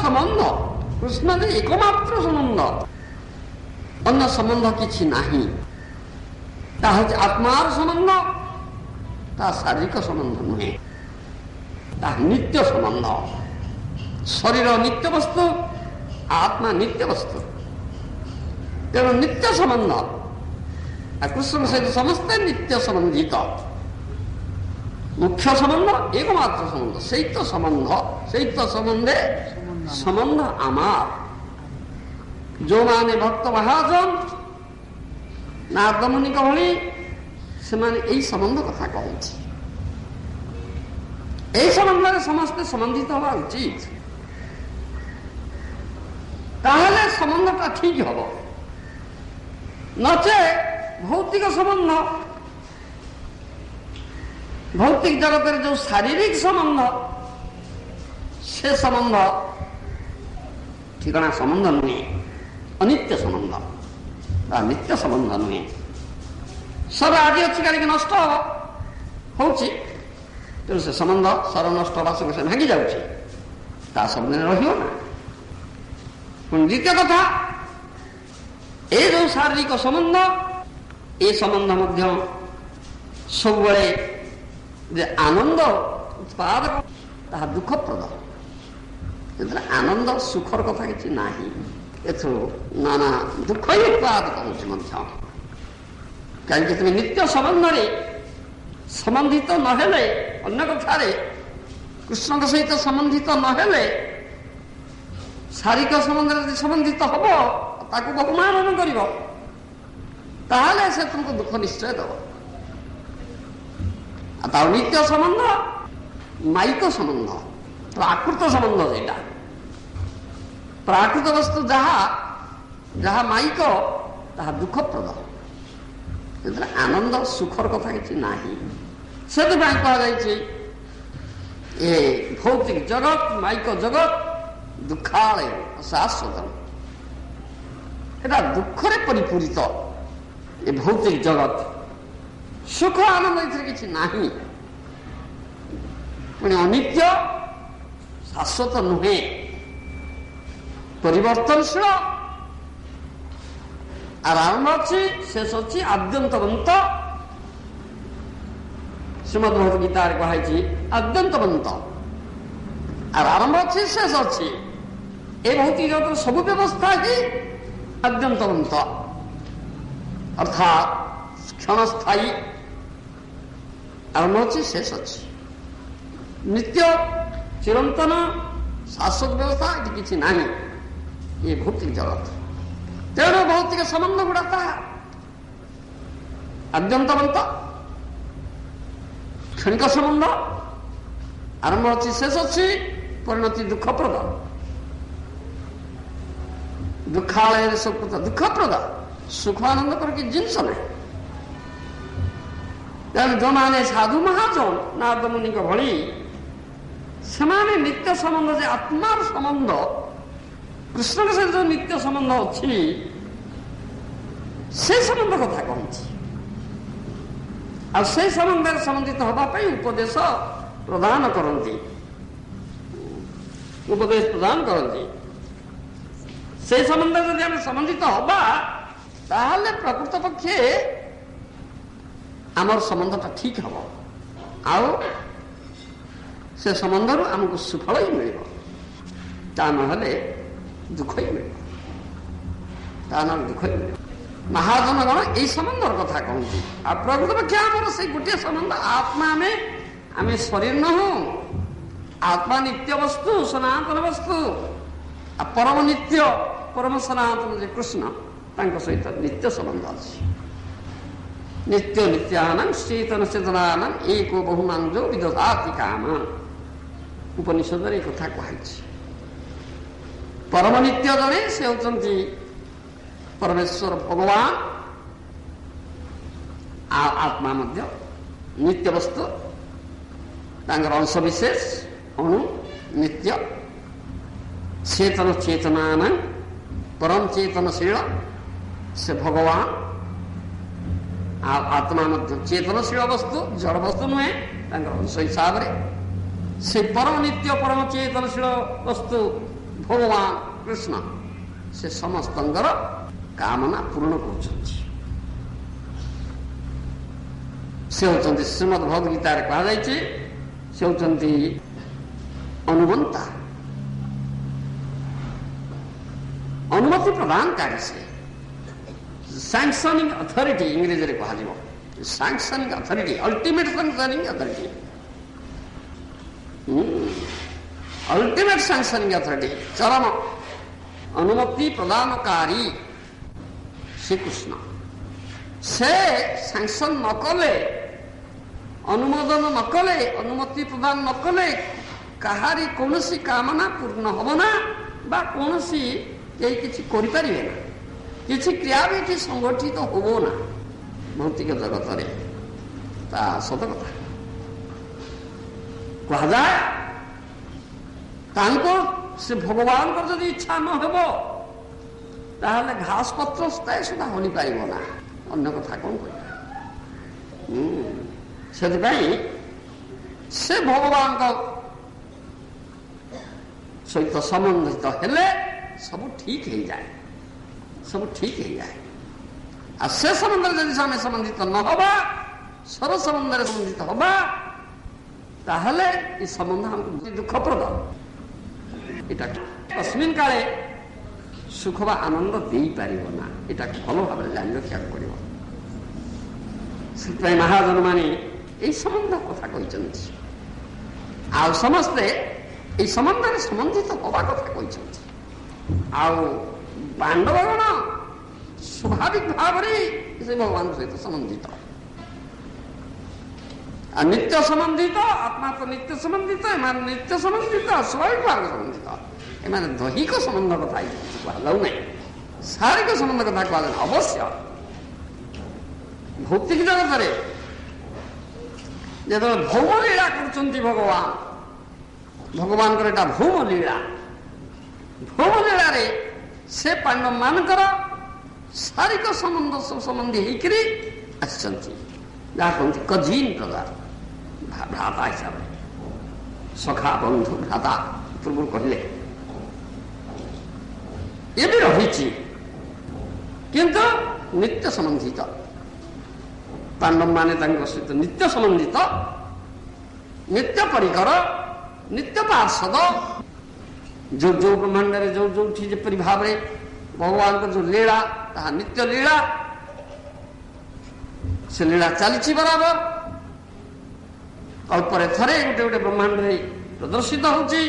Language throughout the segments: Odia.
সম্বন্ধ কৃষ্ণ যে একমাত্র সম্বন্ধ, অন্য সম্বন্ধ কিছু নাহি। তা হচ্ছে আত্মার সম্বন্ধ, তা শারীরিক সম্বন্ধ নুহে, তা নিত্য সম্বন্ধ। শরীর নিত্য বস্তু, আত্মা নিত্য বস্তু, তেমন নিত্য সম্বন্ধ। আর কৃষ্ণ সহিত সমস্ত নিত্য সম্বন্ধিত। মুখ্য সম্বন্ধ একমাত্র সম্বন্ধ, সেই তো সম্বন্ধ, সেই তো সম্বন্ধে সম্বন্ধ আমার। ଯୋଉମାନେ ଭକ୍ତ ମହାଜନ ନାରଦମୁନିଙ୍କ ଭଳି ସେମାନେ ଏଇ ସମ୍ବନ୍ଧ କଥା କହୁଛି। এই সম্বন্ধে ସମସ୍ତେ ସମ୍ବନ୍ଧିତ হওয়া উচিত, তাহলে সম্বন্ধটা ঠিক হব। নচে ভৌতিক সম্বন্ধ, ভৌতিক জগতের যে শারীরিক সম্বন্ধ, সে সম্বন্ধ ঠিকনা সম্বন্ধ নুহে, অনিত্য সম্বন্ধ বা নিত্য সম্বন্ধ নুহে। সব আଜି ଅଛି କାଲିକି ନଷ୍ଟ ହବ ହଉଛି, ତେଣୁ ସେ ସମ୍ବନ୍ଧ ସର ନଷ୍ଟ ହେବା ସଙ୍ଗେ ସଙ୍ଗେ ଭାଙ୍ଗି ଯାଉଛି, ତା ସବୁଦିନ ରହିବ ନା। ପୁଣି ଦ୍ୱିତୀୟ କଥା, ଏ ଯୋଉ ଶାରୀରିକ ସମ୍ବନ୍ଧ, ଏ ସମ୍ବନ୍ଧ ମଧ୍ୟ ସବୁବେଳେ ଯେ ଆନନ୍ଦ ଉତ୍ପାଦକ, ତାହା ଦୁଃଖପ୍ରଦ। ଯେତେବେଳେ ଆନନ୍ଦ ସୁଖର କଥା କିଛି ନାହିଁ, ଏଥିରୁ ନାନା ଦୁଃଖ ହିଁ ଉତ୍ପାଦକ ହେଉଛି ମଧ୍ୟ। କାହିଁକି ତୁମେ ନିତ୍ୟ ସମ୍ବନ୍ଧରେ ସମ୍ବନ୍ଧିତ ନହେଲେ, ଅନ୍ୟ କଥାରେ କୃଷ୍ଣଙ୍କ ସହିତ ସମ୍ବନ୍ଧିତ ନହେଲେ, ଶାରୀରିକ ସମ୍ବନ୍ଧରେ ଯଦି ସମ୍ବନ୍ଧିତ ହବ, ତାକୁ ବହୁମାନ କରିବ, ତାହେଲେ ସେ ତୁମକୁ ଦୁଃଖ ନିଶ୍ଚୟ ଦେବ। ଆଉ ତାର ନିତ୍ୟ ସମ୍ବନ୍ଧ ମାଇକ ସମ୍ବନ୍ଧ, ପ୍ରାକୃତ ସମ୍ବନ୍ଧ। ସେଇଟା ପ୍ରାକୃତ ବସ୍ତୁ ଯାହା ଯାହା ମାଇକ, ତାହା ଦୁଃଖପ୍ରଦ। ସେଥିରେ ଆନନ୍ଦ ସୁଖର କଥା କିଛି ନାହିଁ। ସେଥିପାଇଁ କୁହାଯାଇଛି ଏ ଭୌତିକ ଜଗତ, ମାଇକ ଜଗତ ଦୁଃଖାଳୟ ଶାଶ୍ୱତ। এটা দুঃখরে পরিপূরিত এ ভৌতিক জগৎ। সুখ আনন্দ এଥିରେ କିଛି ନାହିଁ। ପୁଣି ଅନିତ୍ୟ, ଶାଶ୍ୱତ ନୁହେଁ, ପରିବର୍ତ୍ତନଶୀଳ। আর আরম্ভ ଅଛି, ଶେଷ ଅଛି ଆଦ୍ୟନ୍ତବନ୍ତ। ଶ୍ରୀମଦ୍ ଭଗବତ୍ ଗୀତାରେ କୁହାଯାଇଛି ଆଦ୍ୟନ୍ତବନ୍ତ। আর আরম্ভ ଅଛି, ଶେଷ ଅଛି। ଏ ଭୌତିକ ଜଗତର ସବୁ ବ୍ୟବସ୍ଥା ହିଁ আদ্যন্তবন্ত, অর্থাৎ ক্ষণস্থায়ী। আরম্ভ ଅଛି, ଶେଷ ଅଛି। ନିତ୍ୟ ଚିରନ୍ତନ ଶାଶ୍ୱତ ବ୍ୟବସ୍ଥା ଏଠି କିଛି ନାହିଁ ଏ ଭୌତିକ ଜଗତ। ତେଣୁ ଭୌତିକ ସମ୍ବନ୍ଧ ଗୁଡା ତାହା ଆଦ୍ୟନ୍ତବନ୍ତ, କ୍ଷଣିକ ସମ୍ବନ୍ଧ। ଆରମ୍ଭ ଅଛି, ଶେଷ ଅଛି, ପରିଣତି ଦୁଃଖପ୍ରଦ। ଦୁଃଖାଳୟରେ ସୁକୃତ ଦୁଃଖପ୍ରଦ, ସୁଖ ଆନନ୍ଦ କର କିଛି ଜିନିଷ ନାହିଁ। ତେଣୁ ଯେଉଁମାନେ ସାଧୁ ମହାଜନ ନାରଦମୁନିଙ୍କ ଭଳି, ସେମାନେ ନିତ୍ୟ ସମ୍ବନ୍ଧ, ଯେ ଆତ୍ମାର ସମ୍ବନ୍ଧ, କୃଷ୍ଣଙ୍କ ସହିତ ଯେଉଁ ନିତ୍ୟ ସମ୍ବନ୍ଧ ଅଛି, ସେ ସମ୍ବନ୍ଧ କଥା କହୁଛି। ଆଉ ସେଇ ସମ୍ବନ୍ଧରେ ସମ୍ବନ୍ଧିତ ହେବା ପାଇଁ ଉପଦେଶ ପ୍ରଦାନ କରନ୍ତି, ଉପଦେଶ ପ୍ରଦାନ କରନ୍ତି। সেই সম্বন্ধে যদি আমি সম্বন্ধিত হবা, তাহলে প্রকৃত পক্ষে আমার সম্বন্ধটা ঠিক হব। আও সে সম্বন্ধରୁ ଆମକୁ ସୁଫଳ ହିଁ ମିଳିବ, ତା ନହେଲେ ଦୁଃଖ ହିଁ ମିଳିବ, ତା ନହେଲେ ଦୁଃଖ ହିଁ ମିଳିବ। ମହାଜନଗଣ ଏଇ ସମ୍ବନ୍ଧର କଥା କହନ୍ତି। ଆଉ ପ୍ରକୃତ ପକ୍ଷେ ଆମର ସେଇ ଗୋଟିଏ ସମ୍ବନ୍ଧ, ଆତ୍ମା। ଆମେ ଶରୀର ନୁହଁ, ଆତ୍ମା ନିତ୍ୟ ବସ୍ତୁ, ସନାତନ ବସ୍ତୁ। ଆଉ ପରମ ନିତ୍ୟ, ପରମ ସନାତନ ଯେ କୃଷ୍ଣ, ତାଙ୍କ ସହିତ ନିତ୍ୟ ସମ୍ବନ୍ଧ ଅଛି। ନିତ୍ୟ ନିତ୍ୟାନାଂ ଚେତନ ଚେତନାନାଂ एको ବହୁମାଂ ଯୋ ବିଦଧାତି କାମ। ଉପନିଷଦରେ ଏ କଥା କୁହାଯାଇଛି। ପରମ ନିତ୍ୟ ଜଣେ, ସେ ହେଉଛନ୍ତି ପରମେଶ୍ୱର ଭଗବାନ। ଆଉ ଆତ୍ମା ମଧ୍ୟ ନିତ୍ୟ ବସ୍ତୁ, ତାଙ୍କର ଅଂଶ ବିଶେଷ, ଅଣୁ ନିତ୍ୟ। ଚେତନ ଚେତନାନାଂ, ପରମ ଚେତନଶୀଳ ସେ ଭଗବାନ। ଆଉ ଆତ୍ମା ମଧ୍ୟ ଚେତନଶୀଳ ବସ୍ତୁ, ଜଡ଼ ବସ୍ତୁ ନୁହେଁ, ତାଙ୍କର ଅଂଶ ହିସାବରେ। ସେ ପରମ ନିତ୍ୟ, ପରମ ଚେତନଶୀଳ ବସ୍ତୁ ଭଗବାନ କୃଷ୍ଣ ସେ ସମସ୍ତଙ୍କର କାମନା ପୂରଣ କରୁଛନ୍ତି। ସେ ହେଉଛନ୍ତି ଶ୍ରୀମଦ୍ ଭଗବଦ୍ ଗୀତାରେ କୁହାଯାଇଛି ସେ ହେଉଛନ୍ତି ଅନୁମନ୍ତା, ଅନୁମତି ପ୍ରଦାନକାରୀ। ସେ ସାଂସନିଂ ଅଥରିଟି ଇଂରେଜୀରେ କୁହାଯିବ। Sanctioning authority, ultimate sanctioning authority, ultimate sanctioning authority, ଚରମ ଅନୁମତି ପ୍ରଦାନକାରୀ ଶ୍ରୀକୃଷ୍ଣ। ସେ ସାଂସନ ନ କଲେ, ଅନୁମୋଦନ ନ କଲେ, ଅନୁମତି ପ୍ରଦାନ ନ କଲେ କାହାରି କୌଣସି କାମନା ପୂର୍ଣ୍ଣ ହେବ ନା, ବା କୌଣସି କେହି କିଛି କରିପାରିବେ ନା, କିଛି କ୍ରିୟା ବି ଏଠି ସଂଗଠିତ ହେବ ନା ଭୌତିକ ଜଗତରେ। ତା ସତ କଥା କୁହାଯାଏ। ତାଙ୍କ ସେ ଭଗବାନଙ୍କର ଯଦି ଇଚ୍ଛା ନ ହେବ ତାହେଲେ ଘାସ ପତ୍ର ସୁଦ୍ଧା ହୋଇପାରିବ ନା, ଅନ୍ୟ କଥା କଣ କହିବା। ସେଥିପାଇଁ ସେ ଭଗବାନଙ୍କ ସହିତ ସମ୍ବନ୍ଧିତ ହେଲେ ସବୁ ଠିକ ହେଇଯାଏ, ସବୁ ଠିକ ହେଇଯାଏ। ଆଉ ସେ ସମ୍ବନ୍ଧରେ ଯଦି ଆମେ ସମ୍ବନ୍ଧିତ ନ ହବା, ସର ସମ୍ବନ୍ଧରେ ସମ୍ବନ୍ଧିତ ହବା, ତାହେଲେ ଏ ସମ୍ବନ୍ଧ ଆମକୁ ଦୁଃଖପ୍ରଦ। ଏଟା ତସ୍ମିନ୍ କାଳେ ସୁଖ ବା ଆନନ୍ଦ ଦେଇପାରିବ ନା, ଏଟାକୁ ଭଲ ଭାବରେ ଜାଣି ରଖିବାକୁ ପଡ଼ିବ। ସେଥିପାଇଁ ମହାଜନମାନେ ଏହି ସମ୍ବନ୍ଧ କଥା କହିଛନ୍ତି। ଆଉ ସମସ୍ତେ ଏହି ସମ୍ବନ୍ଧରେ ସମ୍ବନ୍ଧିତ ହେବା କଥା କହିଛନ୍ତି। ଆଉ ପାଣ୍ଡବଗଣ ସ୍ୱାଭାବିକ ଭାବରେ ସେ ଭଗବାନଙ୍କ ସହିତ ସମ୍ବନ୍ଧିତ, ଆଉ ନିତ୍ୟ ସମ୍ବନ୍ଧିତ, ଆତ୍ମା ତ ନିତ୍ୟ ସମ୍ବନ୍ଧିତ, ଏମାନେ ନିତ୍ୟ ସମ୍ବନ୍ଧିତ, ସ୍ୱାଭାବିକ ଭାବରେ ସମ୍ବନ୍ଧିତ। ଏମାନେ ଦୈହିକ ସମ୍ବନ୍ଧ କଥା କିଛି କୁହାଯାଉ ନାହିଁ, ଶାରୀରିକ ସମ୍ବନ୍ଧ କଥା କୁହାଯାଉ ନାହିଁ। ଅବଶ୍ୟ ଭୌତିକ ଜଗତରେ ଯେତେବେଳେ ଭୌମ ଲୀଳା କରୁଛନ୍ତି ଭଗବାନ, ଭଗବାନଙ୍କର ଏଟା ଭୌମ ଲୀଳା। ଭୌମ ଲୀଳାରେ ସେ ପାଣ୍ଡବ ମାନଙ୍କର ଶାରୀରିକ ସମ୍ବନ୍ଧ ସମ୍ବନ୍ଧୀ ହେଇକରି ଆସିଛନ୍ତି, ଯାହା କହନ୍ତି କଜିନ୍ ପ୍ରଦାନ, ଭ୍ରାତା ହିସାବରେ, ସଖା ବନ୍ଧୁ ଭ୍ରାତା ପୂର୍ବରୁ କହିଲେ। ଏ ବି ରହିଛି, କିନ୍ତୁ ନିତ୍ୟ ସମ୍ବନ୍ଧିତ। ପାଣ୍ଡବ ମାନେ ତାଙ୍କ ସହିତ ନିତ୍ୟ ସମ୍ବନ୍ଧିତ, ନିତ୍ୟ ପରିକର, ନିତ୍ୟ ପାର୍ଷଦ। ଯୋଉ ଯୋଉ ବ୍ରହ୍ମାଣ୍ଡରେ ଯୋଉ ଯୋଉଠି ଯେପରି ଭାବରେ ଭଗବାନଙ୍କର ଯୋଉ ଲୀଳା, ତାହା ନିତ୍ୟ ଲୀଳା। ସେ ଲୀଳା ଚାଲିଛି ବରାବର, ଅଳ୍ପରେ ଥରେ ଗୋଟେ ଗୋଟେ ବ୍ରହ୍ମାଣ୍ଡରେ ପ୍ରଦର୍ଶିତ ହଉଛି,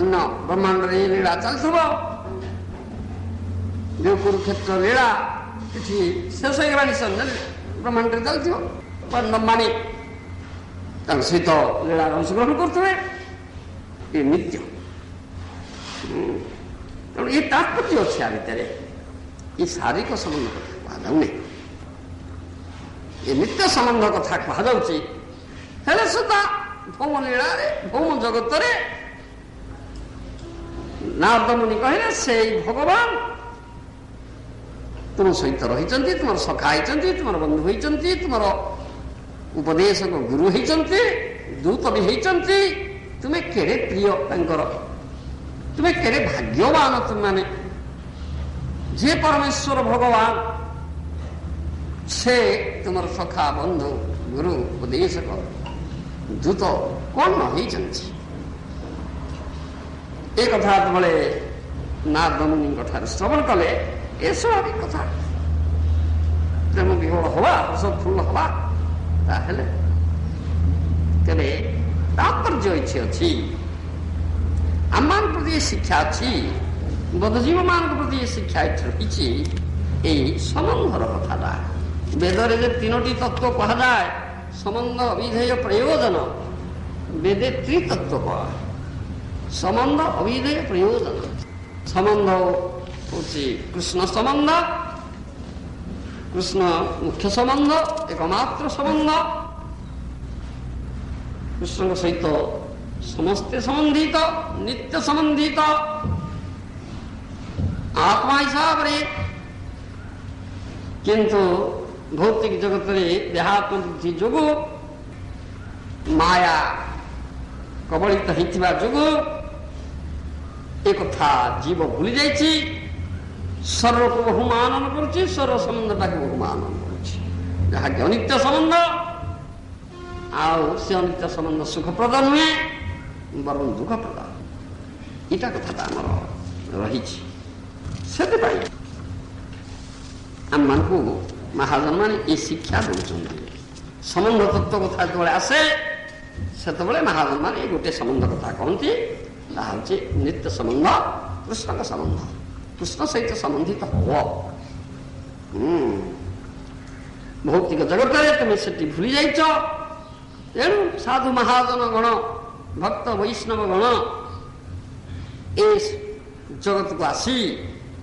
ଅନ୍ୟ ବ୍ରହ୍ମାଣ୍ଡରେ ଏ ଲୀଳା ଚାଲିଥିବ। ଯୋଉ କୁରୁକ୍ଷେତ୍ର ଲୀଳା ଏଠି ଶେଷ ହେଇଗଲାଣି, ବ୍ରହ୍ମାଣ୍ଡରେ ଚାଲିଥିବ। ପାଣ୍ଡବମାନେ ତାଙ୍କ ସହିତ ଲୀଳାର ଅଂଶଗ୍ରହଣ କରୁଥିବେ। ଏ ନିତ୍ୟ, ତେଣୁ ଏ ତାତ୍ପର୍ଯ୍ୟ ଅଛି ଆ ଭିତରେ। ଏ ଶାରୀରିକ ସମ୍ବନ୍ଧ କଥା କୁହାଯାଉନି, ଏ ନିତ୍ୟ ସମ୍ବନ୍ଧ କଥା କୁହାଯାଉଛି। ହେଲେ ସୁଦ୍ଧା ଭୌମ ଲୀଳାରେ, ଭୌମ ଜଗତରେ ନାରଦ ମୁନି କହିଲେ ସେଇ ଭଗବାନ ତୁମ ସହିତ ରହିଛନ୍ତି, ତୁମର ସଖା ହେଇଛନ୍ତି, ତୁମର ବନ୍ଧୁ ହେଇଛନ୍ତି, ତୁମର ଉପଦେଶକ ଗୁରୁ ହେଇଛନ୍ତି, ଦୂତ ବି ହେଇଛନ୍ତି। ତୁମେ କେଡ଼େ ପ୍ରିୟ ତାଙ୍କର, ତୁମେ କେଡ଼େ ଭାଗ୍ୟବାନ ତୁମମାନେ ଯେ ପରମେଶ୍ୱର ଭଗବାନ ସେ ତୁମର ସଖା, ବନ୍ଧୁ, ଗୁରୁ, ଉପଦେଶକ, ଦୂତ କଣ ନ ହେଇଛନ୍ତି। ଏ କଥା ଯେତେବେଳେ ନାରଦ ମୁନିଙ୍କ ଠାରୁ ଶ୍ରବଣ କଲେ, ଏ ସ୍ୱାଭାବିକ କଥା, ପ୍ରେମ ବିହୋଳ ହବା, ହସଫୁଲ୍ଲ ହବା, ତାହେଲେ ତେବେ ତାତ୍ପର୍ଯ୍ୟ ଏଠି ଅଛି। ଆମମାନଙ୍କ ପ୍ରତି ଏ ଶିକ୍ଷା ଅଛି, ବଦ୍ଧଜୀବ ମାନଙ୍କ ପ୍ରତି ଏ ଶିକ୍ଷା ଏଠି ରହିଛି। ଏଇ ସମ୍ବନ୍ଧର କଥାଟା ବେଦରେ ଯେ ତିନୋଟି ତତ୍ତ୍ୱ କୁହାଯାଏ, ସମ୍ବନ୍ଧ, ଅବିଧେୟ, ପ୍ରୟୋଜନ, ବେଦେ ତ୍ରିତତ୍ତ୍ୱ କୁହା। ସମ୍ବନ୍ଧ, ଅବିଧେୟ, ପ୍ରୟୋଜନ। ସମ୍ବନ୍ଧ ହଉଛି କୃଷ୍ଣ ସମ୍ବନ୍ଧ, କୃଷ୍ଣ ମୁଖ୍ୟ ସମ୍ବନ୍ଧ, ଏକମାତ୍ର ସମ୍ବନ୍ଧ। କୃଷ୍ଣଙ୍କ ସହିତ ସମସ୍ତେ ସମ୍ବନ୍ଧିତ, ନିତ୍ୟ ସମ୍ବନ୍ଧିତ, ଆତ୍ମା ହିସାବରେ। କିନ୍ତୁ ଭୌତିକ ଜଗତରେ ଦେହାତ୍ମ ବୁଦ୍ଧି ଯୋଗୁଁ, ମାୟା କବଳିତ ହେଇଥିବା ଯୋଗୁଁ একথা জীব ভুলি যাইছি। স্বর্গକୁ ବହୁ ମାନନ କରୁଛି, ସ୍ୱର ସମ୍ବନ୍ଧଟାକୁ ବହୁ ମାନନ କରୁଛି, ଯାହାକି ଅନିତ୍ୟ ସମ୍ବନ୍ଧ। ଆଉ ସେ ଅନିତ୍ୟ ସମ୍ବନ୍ଧ ସୁଖପ୍ରଦ ନୁହେଁ, ବରଂ ଦୁଃଖପ୍ରଦ। ଏଇଟା କଥାଟା ଆମର ରହିଛି। ସେଥିପାଇଁ ଆମମାନଙ୍କୁ ମହାଜନମାନେ ଏ ଶିକ୍ଷା ଦେଉଛନ୍ତି। ସମ୍ବନ୍ଧ ତତ୍ତ୍ୱ କଥା ଯେତେବେଳେ ଆସେ ସେତେବେଳେ ମହାଜନମାନେ ଗୋଟେ ସମ୍ବନ୍ଧ କଥା କହନ୍ତି, ତାହା ହେଉଛି ନିତ୍ୟ ସମ୍ବନ୍ଧ, କୃଷ୍ଣଙ୍କ ସମ୍ବନ୍ଧ। କୃଷ୍ଣ ସହିତ ସମ୍ବନ୍ଧିତ ହବ। ଭୌତିକ ଜଗତରେ ତୁମେ ସେଠି ଭୁଲି ଯାଇଛ। ତେଣୁ ସାଧୁ ମହାଜନ ଗଣ, ଭକ୍ତ ବୈଷ୍ଣବ ଗଣ ଏ ଜଗତକୁ ଆସି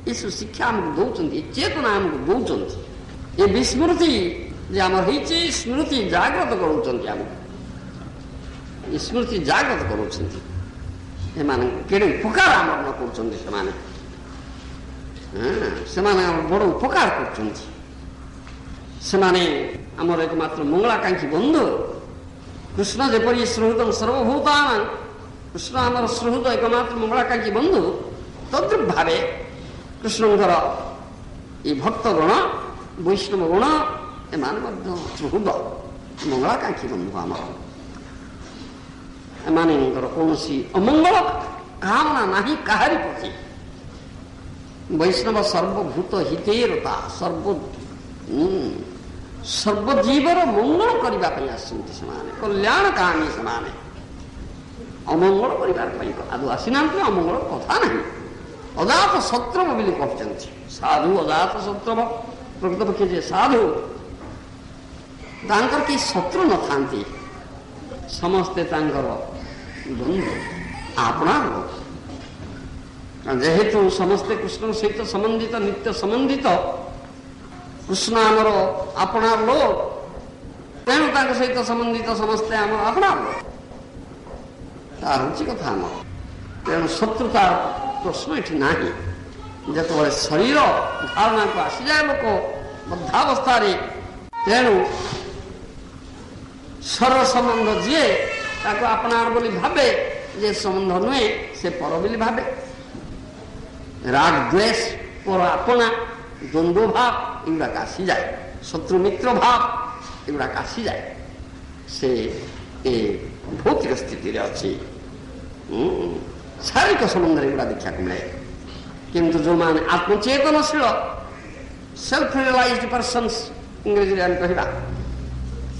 ଏସବୁ ଶିକ୍ଷା ଆମକୁ ଦେଉଛନ୍ତି, ଏ ଚେତନା ଆମକୁ ଦେଉଛନ୍ତି। ଏ ବିସ୍ମୃତି ଯେ ଆମର ହେଇଛି, ସ୍ମୃତି ଜାଗ୍ରତ କରୁଛନ୍ତି ଆମକୁ। ଏ ସ୍ମୃତି ଜାଗ୍ରତ କରୁଛନ୍ତି। ଏମାନେ କେଡ଼େ ଉପକାର ଆମର ନ କରୁଛନ୍ତି। ସେମାନେ ଆମର ବଡ଼ ଉପକାର କରୁଛନ୍ତି। ସେମାନେ ଆମର ଏକମାତ୍ର ମଙ୍ଗଳାକାଂକ୍ଷୀ ବନ୍ଧୁ। କୃଷ୍ଣ ଯେପରି ସୁହୃଦ ସର୍ବଭୂତାନ, କୃଷ୍ଣ ଆମର ସୁହୃଦ ଏକମାତ୍ର ମଙ୍ଗଳାକାଂକ୍ଷୀ ବନ୍ଧୁ, ତଦ୍ରୂପ ଭାବେ କୃଷ୍ଣଙ୍କର ଏ ଭକ୍ତଗଣ, ବୈଷ୍ଣବ ଗଣ, ଏମାନେ ମଧ୍ୟ ସୁହୃଦ ମଙ୍ଗଳାକାଂକ୍ଷୀ ବନ୍ଧୁ ଆମର। ଏମାନଙ୍କର କୌଣସି ଅମଙ୍ଗଳ କାମନା ନାହିଁ କାହାରି ପ୍ରତି। ବୈଷ୍ଣବ ସର୍ବଭୂତ ହିତେରତା, ସର୍ବଜୀବର ମଙ୍ଗଳ କରିବା ପାଇଁ ଆସନ୍ତି ସେମାନେ, କଲ୍ୟାଣ କାହାଣୀ। ସେମାନେ ଅମଙ୍ଗଳ କରିବା ପାଇଁ ଆଦୌ ଆସିନାହାନ୍ତି। ଅମଙ୍ଗଳ କଥା ନାହିଁ। ଅଜାତ ଶତ୍ରୁବ ବୋଲି କହୁଛନ୍ତି। ସାଧୁ ଅଜାତ ଶତ୍ରୁବ। ପ୍ରକୃତପକ୍ଷେ ଯେ ସାଧୁ, ତାଙ୍କର କେହି ଶତ୍ରୁ ନଥାନ୍ତି। ସମସ୍ତେ ତାଙ୍କର ବନ୍ଧୁ, ଆପଣାର ଲୋକ। ଯେହେତୁ ସମସ୍ତେ କୃଷ୍ଣଙ୍କ ସହିତ ସମ୍ବନ୍ଧିତ, ନିତ୍ୟ ସମ୍ବନ୍ଧିତ, କୃଷ୍ଣ ଆମର ଆପଣାର ଲୋକ, ତେଣୁ ତାଙ୍କ ସହିତ ସମ୍ବନ୍ଧିତ ସମସ୍ତେ ଆମର ଆପଣାର ଲୋକ। ତାହା ହେଉଛି କଥା ଆମର। ତେଣୁ ଶତ୍ରୁତାର ପ୍ରଶ୍ନ ଏଠି ନାହିଁ। ଯେତେବେଳେ ଶରୀର ଧାରଣାକୁ ଆସିଯାଏ ଲୋକ ବଦ୍ଧାବସ୍ଥାରେ, ତେଣୁ ସ୍ୱର ସମ୍ବନ୍ଧ ଯିଏ ତାକୁ ଆପଣାର ବୋଲି ଭାବେ, ଯେ ସମ୍ବନ୍ଧ ନୁହେଁ ସେ ପର ବୋଲି ଭାବେ। ରାଗ ଦ୍ୱେଷ, ପର ଆପଣା, ଦ୍ୱନ୍ଦ୍ୱ ଭାବ ଏଗୁଡ଼ାକ ଆସିଯାଏ। ଶତ୍ରୁ ମିତ୍ର ଭାବ ଏଗୁଡ଼ାକ ଆସିଯାଏ। ସେ ଏ ଭୌତିକ ସ୍ଥିତିରେ ଅଛି। ଶାରୀରିକ ସମ୍ବନ୍ଧରେ ଏଗୁଡ଼ା ଦେଖିବାକୁ ମିଳେ। କିନ୍ତୁ ଯେଉଁମାନେ ଆତ୍ମଚେତନଶୀଳ, ସେଲ୍ଫ ରିୟଲାଇଜ୍ଡ ପର୍ସନ୍ସ ଇଂରେଜୀରେ ଆମେ କହିବା,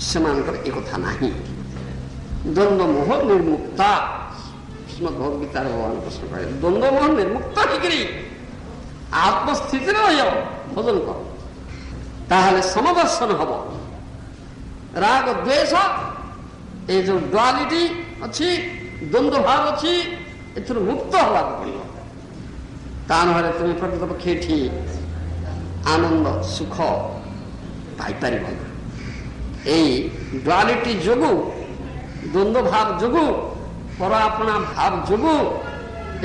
ସେମାନଙ୍କର ଏ କଥା ନାହିଁ। ଦ୍ୱନ୍ଦ୍ୱ ମୋହ ନିର୍ମୁକ୍ତା, ଶ୍ରୀମଦ୍ ଭଗବଦ୍ଗୀତାରେ ଭଗବାନ କୃଷ୍ଣ କହିଲେ, ଦ୍ୱନ୍ଦ୍ୱ ମୋହ ନିର୍ମୁକ୍ତ ହେଇକିରି ଆତ୍ମସ୍ଥିତିରେ ରହିବ, ଭଜନ କର, ତାହେଲେ ସମଦର୍ଶନ ହବ। ରାଗ ଦ୍ୱେଷ, ଏ ଯୋଉ ଡୁଆଲିଟି ଅଛି, ଦ୍ୱନ୍ଦ୍ୱ ଭାବ ଅଛି, ଏଥିରୁ ମୁକ୍ତ ହେବାକୁ ପଡ଼ିବ। ତା ନହେଲେ ତୁମେ ପ୍ରକୃତପକ୍ଷେ ଏଠି ଆନନ୍ଦ ସୁଖ ପାଇପାରିବ। ଏଇ ଡୁଆଲିଟି ଯୋଗୁଁ, ଦ୍ୱନ୍ଦ୍ୱ ଭାବ ଯୋଗୁଁ, ପର ଆପଣା ଭାବ ଯୋଗୁଁ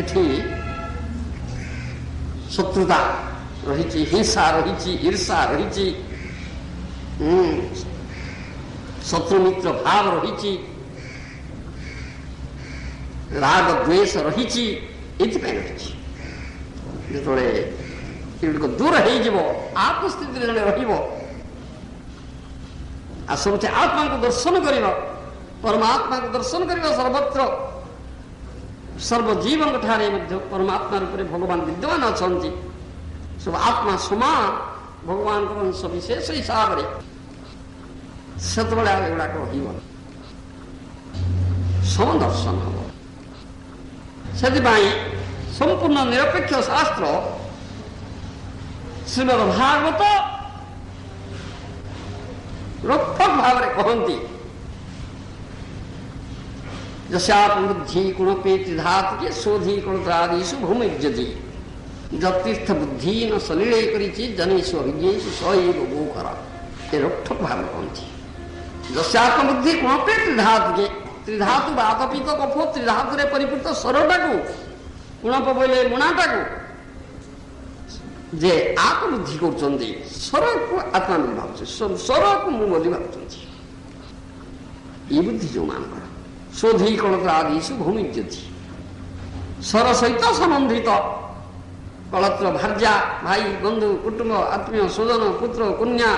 ଏଠି ଶତ୍ରୁତା ରହିଛି, ହିଂସା ରହିଛି, ଈର୍ଷା ରହିଛି, ଶତ୍ରୁମିତ୍ର ଭାବ ରହିଛି, ରାଗ ଦ୍ୱେଷ ରହିଛି। ଏଥିପାଇଁ ରହିଛି। ଯେତେବେଳେ ଏଗୁଡ଼ିକ ଦୂର ହେଇଯିବ, ଆତ୍ମସ୍ଥିତିରେ ଜଣେ ରହିବ, ଆଉ ସବୁଠି ଆତ୍ମାଙ୍କୁ ଦର୍ଶନ କରିବ, ପରମାତ୍ମାକୁ ଦର୍ଶନ କରିବ। ସର୍ବତ୍ର ସର୍ବଜୀବଙ୍କ ଠାରେ ମଧ୍ୟ ପରମାତ୍ମା ରୂପରେ ଭଗବାନ ବିଦ୍ୟମାନ ଅଛନ୍ତି। ସବୁ ଆତ୍ମା ସମାନ, ଭଗବାନଙ୍କର ଅଂଶ ବିଶେଷ ହିସାବରେ। ସେତେବେଳେ ଆଉ ଏଗୁଡ଼ାକ ରହିବ, ସମଦର୍ଶନ ହବ। ସେଥିପାଇଁ ସମ୍ପୂର୍ଣ୍ଣ ନିରପେକ୍ଷ ଶାସ୍ତ୍ର ଶ୍ରୀମଦ୍ ଭାଗବତ ରୋକ୍ଠୋକ୍ ଭାବରେ କହନ୍ତି, ଯସ୍ୟାତ୍ମବୁଦ୍ଧି ଗୁଣପେ ତ୍ରିଧାତୁକେ ଶୋଧି ଗୁଣତ୍ରାଦିଷୁ ଭୂମିର୍ଯତି ଯତୀର୍ଥ ବୁଦ୍ଧି ନ ସଲିଳେ କରିଛି ଜନେଷୁ ଅଭିଜ୍ଞେଷୁ ସ ଏବ ଗୋକର। ଏ ରୋକ୍ଠୋକ୍ ଭାବରେ କହନ୍ତି। ଯସ୍ୟାତ୍ମବୁଦ୍ଧି ଗୁଣପେ ତ୍ରିଧାତୁକେ, ତ୍ରିଧାତୁ ବାତ ପିତ କଫ ତ୍ରିଧାତୁରେ ପରିପୂର୍ତ୍ତ ସ୍ୱରଟାକୁ, ଗୁଣପ ବୋଇଲେ ମୁଣାଟାକୁ ଯେ ଆତ୍ମବୁଦ୍ଧି କରୁଛନ୍ତି, ସ୍ୱରକୁ ଆତ୍ମା ବୋଲି ଭାବୁଛନ୍ତି, ସ୍ୱରକୁ ମୁଁ ବୋଲି ଭାବୁଛନ୍ତି। ଏ ବୁଦ୍ଧି ଯେଉଁମାନଙ୍କର ଶୋଧି କଣତ୍ର ଆଦିଷୁ ଭୂମିର୍ଯତି, ସ୍ୱର ସହିତ ସମ୍ବନ୍ଧିତ କଳତ୍ର ଭାର୍ଯ୍ୟା ଭାଇ ବନ୍ଧୁ କୁଟୁମ୍ବ ଆତ୍ମୀୟ ସ୍ୱଜନ ପୁତ୍ର କନ୍ୟା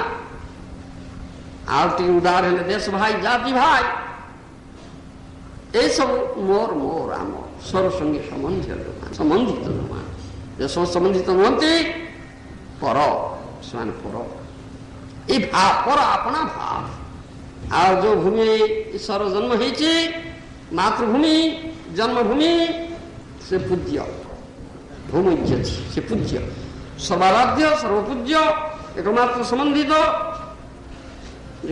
ଆଉ ଟିକେ ଉଦାର ହେଲେ ଦେଶ ଭାଇ ଜାତି ଭାଇ ଏସବୁ ମୋର ମୋର ଆମ ସ୍ୱର ସଙ୍ଗୀ ସମ୍ବନ୍ଧିତ ଯୋଉମାନେ ଦେଶ ସମ୍ବନ୍ଧିତ ନୁହନ୍ତି ପର ସେମାନେ ପର ଏଇ ଭାବ ପର ଆପଣା ଭାବ ଆଉ ଯୋଉ ଭୂମି ଈଶ୍ୱର ଜନ୍ମ ହେଇଛି ମାତୃଭୂମି ଜନ୍ମଭୂମି ସେ ପୂଜ୍ୟ ଭୂମି ସେ ପୂଜ୍ୟ ସର୍ବାରାଧ୍ୟ ସର୍ବପୂଜ୍ୟ ଏକମାତ୍ର ସମ୍ବନ୍ଧିତ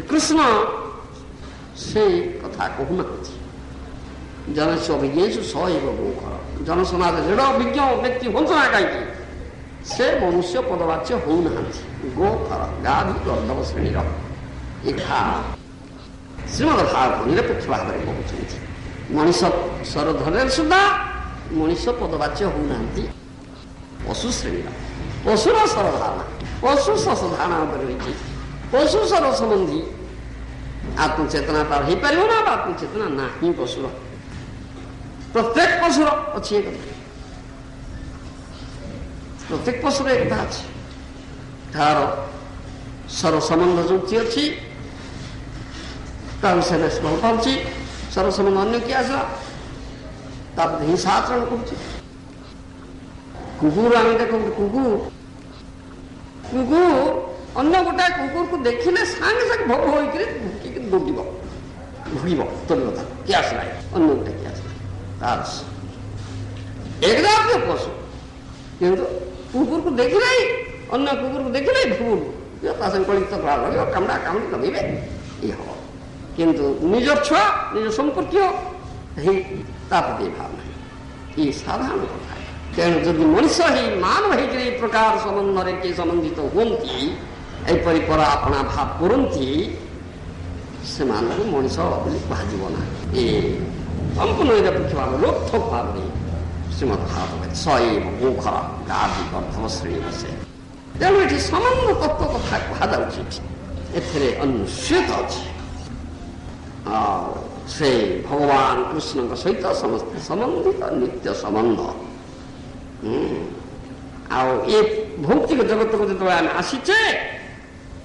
କୃଷ୍ଣ ସେଇ କଥା କହୁନାହାନ୍ତି ଜନସ୍ୟ ଅଭିଜ୍ଞେଷୁ ସ ଏବ ଗୋଖର ଜନସମାଜ ଦୃଢ଼ ଅଭିଜ୍ଞ ବ୍ୟକ୍ତି ହୁଅନ୍ତୁ ନା କାହିଁକି ସେ ମନୁଷ୍ୟ ପଦବାଚ୍ୟ ହଉନାହାନ୍ତି ଗୋଖର ଗାଧି ଗର୍ଦ୍ଧବ ଶ୍ରେଣୀର ଏ ଘା ଶ୍ରୀମଦ ଭାଗବତ ନିରପେକ୍ଷ ଭାବରେ କହୁଛନ୍ତି ମଣିଷ ସ୍ୱର ଧରରେ ସୁଦ୍ଧା ମଣିଷ ପଦବାଚ୍ୟ ହଉନାହାନ୍ତି ପଶୁ ଶ୍ରେଣୀର ପଶୁର ସ୍ୱର ଧାରଣା ପଶୁ ଶସ ଧାରଣା ଉପରେ ରହିଛି ପଶୁ ସ୍ୱର ସମ୍ବନ୍ଧୀ ଆତ୍ମଚେତନା ତାର ହେଇପାରିବ ନା ଆତ୍ମଚେତନା ନାହିଁ ପଶୁର ପ୍ରତ୍ୟେକ ପଶୁର ଅଛି ଏ କଥା ପ୍ରତ୍ୟେକ ପଶୁର ଏକଥା ଅଛି ତାର ସ୍ୱର ସମ୍ବନ୍ଧ ଯୁକ୍ତି ଅଛି ତା ବିଷୟରେ ଭଲ ପାଉଛି ସ୍ୱର ସମ୍ବନ୍ଧ ଅନ୍ୟ କିଏ ଆସିଲା ତାପରେ ହିଂସା ଆଚରଣ କରୁଛି କୁକୁର ଆମେ ଦେଖନ୍ତୁ କୁକୁର ଅନ୍ୟ ଗୋଟାଏ କୁକୁରକୁ ଦେଖିଲେ ସାଙ୍ଗେ ସାଙ୍ଗେ ଭୋଗ ହୋଇକରି ଭୁକିକି ଦୌଡ଼ିବ ଭୁଗିବ ତୋଳିବ ତାକୁ କିଏ ଆସିଲା ଅନ୍ୟ ଗୋଟେ କିଏ ଆସିଲା ତାର ଏକଜାତୀୟ ପଶୁ କିନ୍ତୁ କୁକୁରକୁ ଦେଖିଲେ ଅନ୍ୟ କୁକୁରକୁ ଦେଖିଲେ ଭୁଲ ତା ସାଙ୍ଗେ କଳିତ ଲଗିବ କାମୁଡ଼ା କାମୁଡ଼ି ଲଗେଇବେ ଇଏ ହବ କିନ୍ତୁ ନିଜ ଛୁଆ ନିଜ ସମ୍ପର୍କୀୟ ହେଇ ତା ପ୍ରତି ଭାବ ନାହିଁ ଇଏ ସାଧାରଣ କଥା ତେଣୁ ଯଦି ମଣିଷ ହେଇ ମାନବ ହେଇକରି ଏ ପ୍ରକାର ସମ୍ବନ୍ଧରେ କିଏ ସମ୍ବନ୍ଧିତ ହୁଅନ୍ତି ଏପରି ପର ଆପଣା ଭାବ କରନ୍ତି ସେମାନଙ୍କୁ ମଣିଷ ବୋଲି କୁହାଯିବ ନା ଏ ସମ୍ପୂର୍ଣ୍ଣ ନିରପେକ୍ଷ ଭାବରେ ରୋକଠୋକ ଭାବରେ ଶ୍ରୀମଦ ଭାଗବତ ଶୈବ ଗୋଖର ଗାଧି ଗର୍ଦ୍ଧବ ଶ୍ରେଣୀ ବସେ ତେଣୁ ଏଠି ସମାନ ତତ୍ତ୍ୱ କଥା କୁହାଯାଉଛି ଏଥିରେ ଅନୁସ୍ୱିତ ଅଛି ଆଉ ସେ ଭଗବାନ କୃଷ୍ଣଙ୍କ ସହିତ ସମସ୍ତେ ସମ୍ବନ୍ଧିତ ନିତ୍ୟ ସମ୍ବନ୍ଧ ଆଉ ଏ ଭୌତିକ ଜଗତକୁ ଯେତେବେଳେ ଆମେ ଆସିଛେ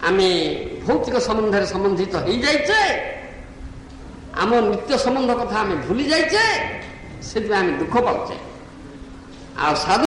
ଆମେ ଭୌତିକ ସମ୍ବନ୍ଧରେ ସମ୍ବନ୍ଧିତ ହେଇଯାଇଛେ ଆମ ନିତ୍ୟ ସମ୍ବନ୍ଧ କଥା ଆମେ ଭୁଲି ଯାଇଛେ ସେଥିପାଇଁ ଆମେ ଦୁଃଖ ପାଉଛେ ଆଉ ସାଧୁ